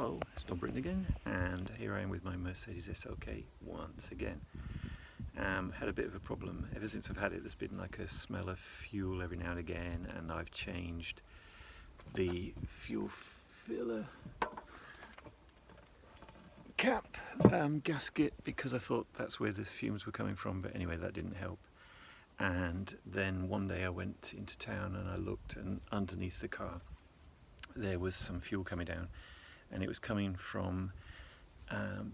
Hello, it's Don Britton again, and here I am with my Mercedes SLK once again. Had a bit of a problem. Ever since I've had it, there's been like a smell of fuel every now and again, and I've changed the fuel filler cap gasket because I thought that's where the fumes were coming from, but anyway, that didn't help. And then one day I went into town and I looked, and underneath the car there was some fuel coming down, and it was coming from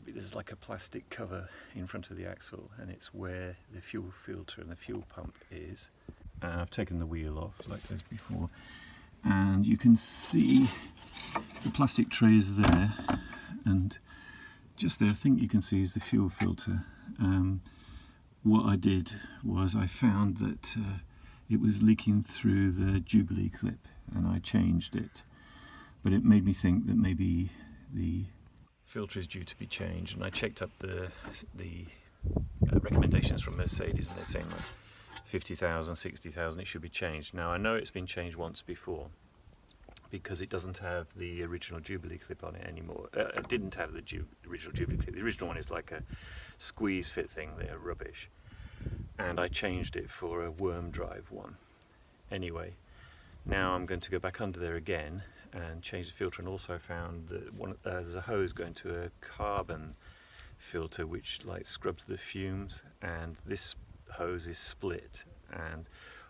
there's like a plastic cover in front of the axle, and it's where the fuel filter and the fuel pump is. I've taken the wheel off like as before, and you can see the plastic tray is there, and just there I think you can see is the fuel filter. What I did was I found that it was leaking through the Jubilee clip, and I changed it, but it made me think that maybe the filter is due to be changed, and I checked up the recommendations from Mercedes, and they're saying like 50,000, 60,000 it should be changed. Now I know it's been changed once before because it doesn't have the original Jubilee clip on it anymore. It didn't have the original Jubilee clip. The original one is like a squeeze fit thing. They're rubbish, and I changed it for a worm drive one. Anyway, now I'm going to go back under there again and change the filter, and also found that there's a hose going to a carbon filter which like scrubs the fumes, and this hose is split, and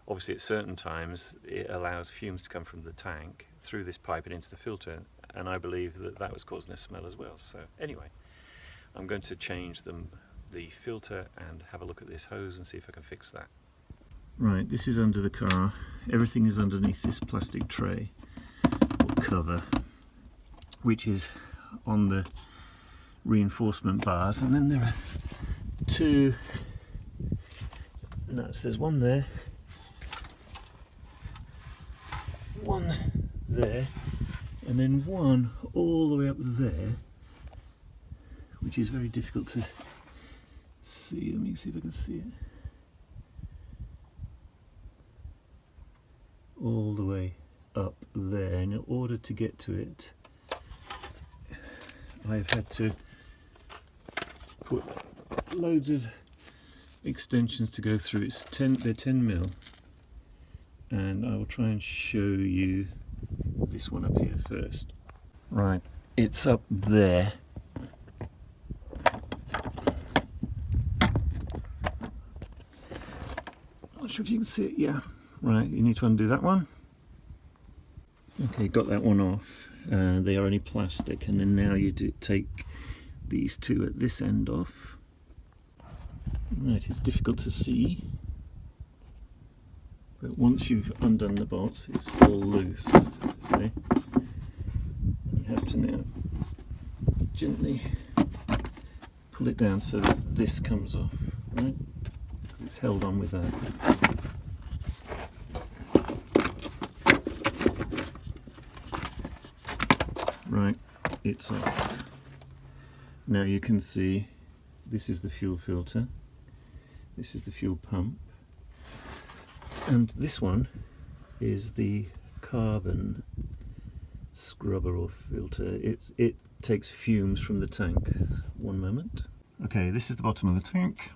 obviously at certain times it allows fumes to come from the tank through this pipe and into the filter, and I believe that that was causing a smell as well. So anyway, I'm going to change the filter and have a look at this hose and see if I can fix that. Right, this is under the car. Everything is underneath this plastic tray or cover, which is on the reinforcement bars, and then there are two nuts. There's one there, one there, and then one all the way up there, which is very difficult to see. Let me see if I can see it. All the way up there, and in order to get to it I've had to put loads of extensions to go through. They're 10mm, and I will try and show you this one up here first. Right, it's up there. Not sure if you can see it. Yeah, right, you need to undo that one. Okay, got that one off. They are only plastic, and then now you take these two at this end off. Right, it's difficult to see, but once you've undone the bolts, it's all loose. See? You have to now gently pull it down so that this comes off. Right? It's held on with that. Right, it's off. Now you can see this is the fuel filter, this is the fuel pump, and this one is the carbon scrubber or filter. It takes fumes from the tank. One moment. Okay, this is the bottom of the tank.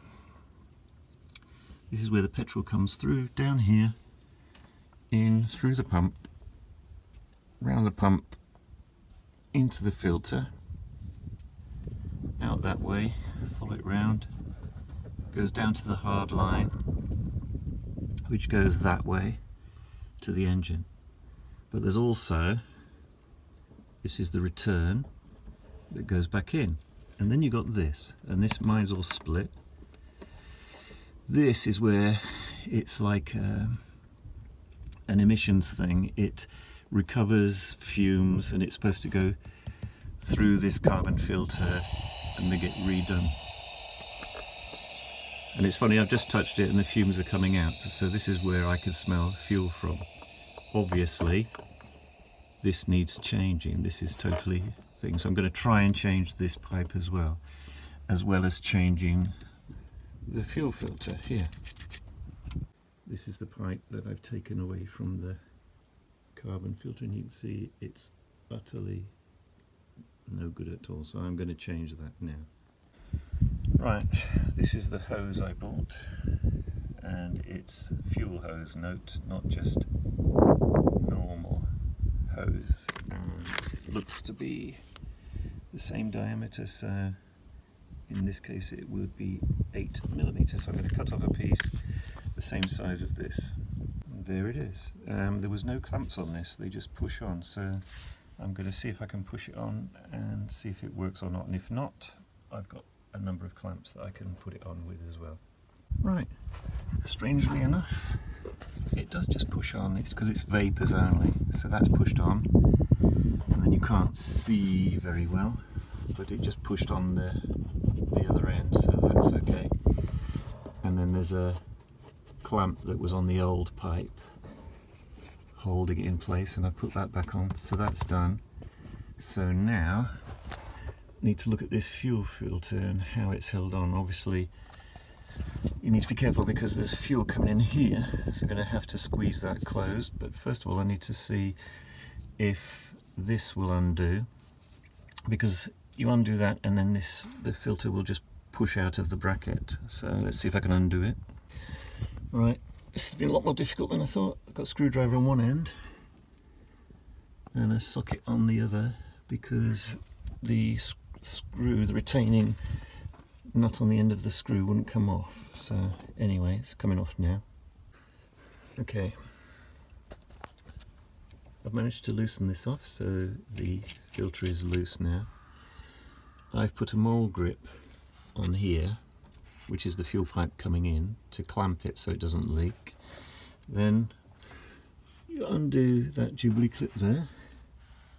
This is where the petrol comes through, down here, in through the pump, round the pump, into the filter, out that way, follow it round, goes down to the hard line, which goes that way to the engine. But there's also, this is the return that goes back in, and then you got this, and this, mine's all split. This is where it's like an emissions thing. It recovers fumes, and it's supposed to go through this carbon filter and they get redone. And it's funny, I've just touched it and the fumes are coming out, so this is where I can smell fuel from. Obviously this needs changing. This is totally thing, so I'm going to try and change this pipe as well as changing the fuel filter here. This is the pipe that I've taken away from the carbon filter, and you can see it's utterly no good at all, so I'm going to change that now. Right, this is the hose I bought, and it's fuel hose, note, not just normal hose, and it looks to be the same diameter, so in this case it would be 8mm, so I'm going to cut off a piece the same size as this. And there it is. There was no clamps on this, they just push on, so I'm going to see if I can push it on and see if it works or not, and if not, I've got a number of clamps that I can put it on with as well. Right, strangely enough, it does just push on. It's because it's vapors only, so that's pushed on, and then you can't see very well, but it just pushed on the other end, so that's okay. And then there's a clamp that was on the old pipe holding it in place, and I've put that back on, so that's done. So now need to look at this fuel filter and how it's held on. Obviously you need to be careful because there's fuel coming in here, so I'm going to have to squeeze that closed, but first of all I need to see if this will undo, because you undo that and then the filter will just push out of the bracket. So let's see if I can undo it. Right, this has been a lot more difficult than I thought. I've got a screwdriver on one end and a socket on the other, because the screw, the retaining nut on the end of the screw wouldn't come off. So anyway, it's coming off now. Okay, I've managed to loosen this off, so the filter is loose now. I've put a mole grip on here, which is the fuel pipe coming in, to clamp it so it doesn't leak. Then you undo that Jubilee clip there,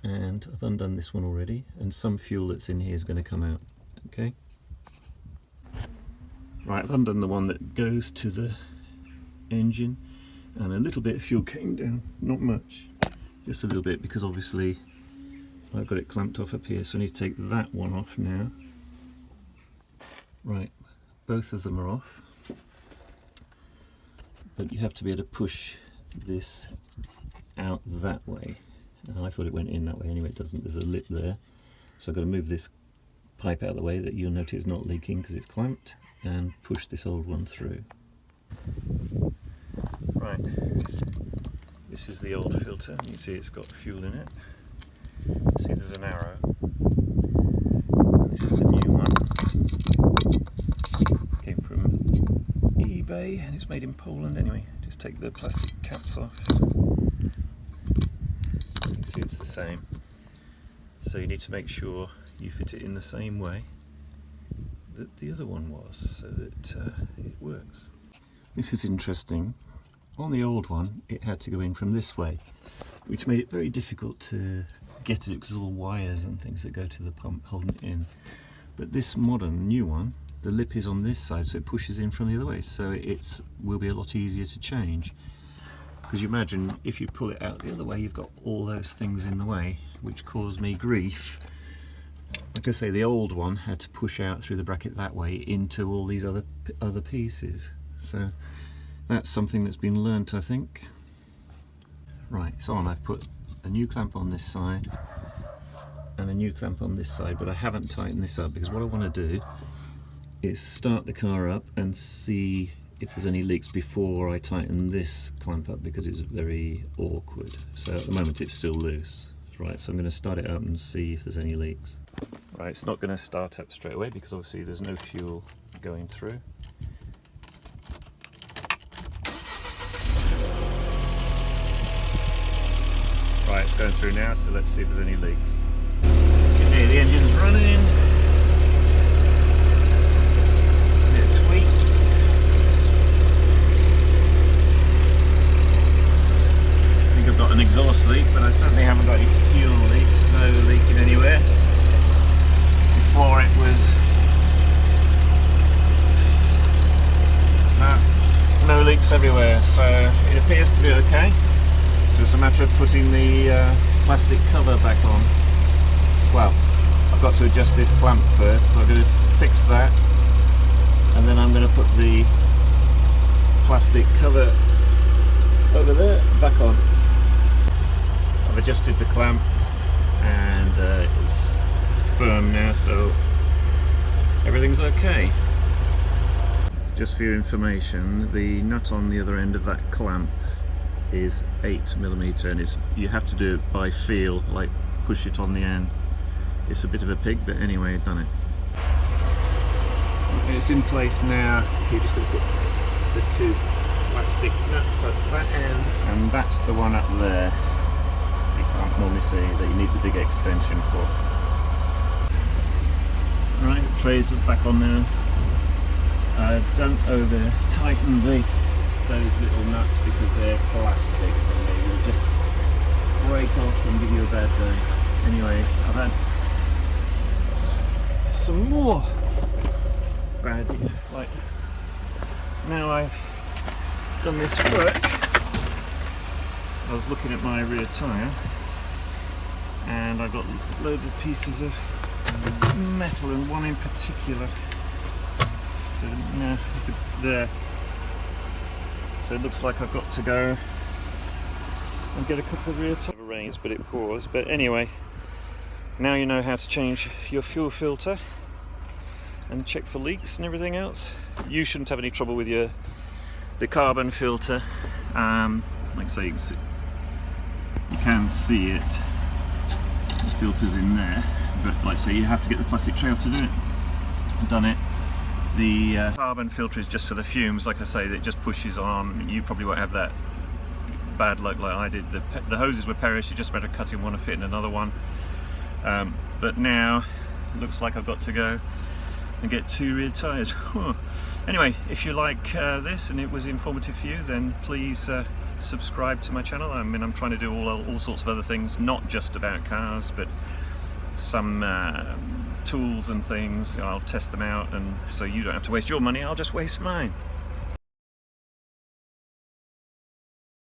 and I've undone this one already, and some fuel that's in here is going to come out. Okay. Right, I've undone the one that goes to the engine, and a little bit of fuel came down, not much, just a little bit, because obviously I've got it clamped off up here, so I need to take that one off now. Right, both of them are off, but you have to be able to push this out that way. I thought it went in that way, anyway it doesn't. There's a lip there, so I've got to move this pipe out of the way that you'll notice is not leaking because it's clamped, and push this old one through. Right, this is the old filter. You can see it's got fuel in it. See, there's an arrow. And this is the new one. Came from eBay and it's made in Poland. Anyway, just take the plastic caps off. You can see it's the same. So you need to make sure you fit it in the same way that the other one was, so that it works. This is interesting. On the old one, it had to go in from this way, which made it very difficult to get it because there's all wires and things that go to the pump holding it in. But this modern new one, the lip is on this side, so it pushes in from the other way, so it will be a lot easier to change. Because you imagine if you pull it out the other way, you've got all those things in the way, which caused me grief. Like I say, the old one had to push out through the bracket that way into all these other pieces. So that's something that's been learnt, I think. Right, it's on. I've put a new clamp on this side and a new clamp on this side, but I haven't tightened this up because what I want to do is start the car up and see if there's any leaks before I tighten this clamp up, because it's very awkward. So at the moment it's still loose. Right, so I'm going to start it up and see if there's any leaks. Right, it's not going to start up straight away because obviously there's no fuel going through. Right, it's going through now, so let's see if there's any leaks. Okay, the engine's running. It's tweaked. I think I've got an exhaust leak, but I certainly haven't got any fuel leaks. No leaking anywhere. Before it was no leaks everywhere, so it appears to be okay. So it's a matter of putting the plastic cover back on. Well, I've got to adjust this clamp first, so I'm going to fix that, and then I'm going to put the plastic cover over there back on. I've adjusted the clamp and it's firm firm now, so everything's okay. Just for your information, the nut on the other end of that clamp is 8mm, and you have to do it by feel, like push it on the end. It's a bit of a pig, but anyway, I've done it. It's in place now. You're just going to put the two plastic nuts at that end, and that's the one up there. You can't normally see that you need the big extension for. Right, the trays are back on now. Don't over tighten those little nuts because they're plastic and they will just break off and give you a bad day. Anyway, I've had some more bad news. Like, now I've done this work, I was looking at my rear tyre and I've got loads of pieces of metal, and one in particular. So now it's there. So it looks like I've got to go and get a couple of rear tyres. Arranged, but it paused. But anyway, now you know how to change your fuel filter and check for leaks and everything else. You shouldn't have any trouble with the carbon filter. Like I say, you can see it. The filter's in there, but like I say, you have to get the plastic tray off to do it. I've done it. The carbon filter is just for the fumes. Like I say, that just pushes on. You probably won't have that bad luck like I did. The hoses were perished. You just better cut in one and fit in another one. But now it looks like I've got to go and get two rear tyres. Anyway, if you like this and it was informative for you, then please subscribe to my channel. I mean, I'm trying to do all sorts of other things, not just about cars, but some tools and things. I'll test them out, and so you don't have to waste your money, I'll just waste mine.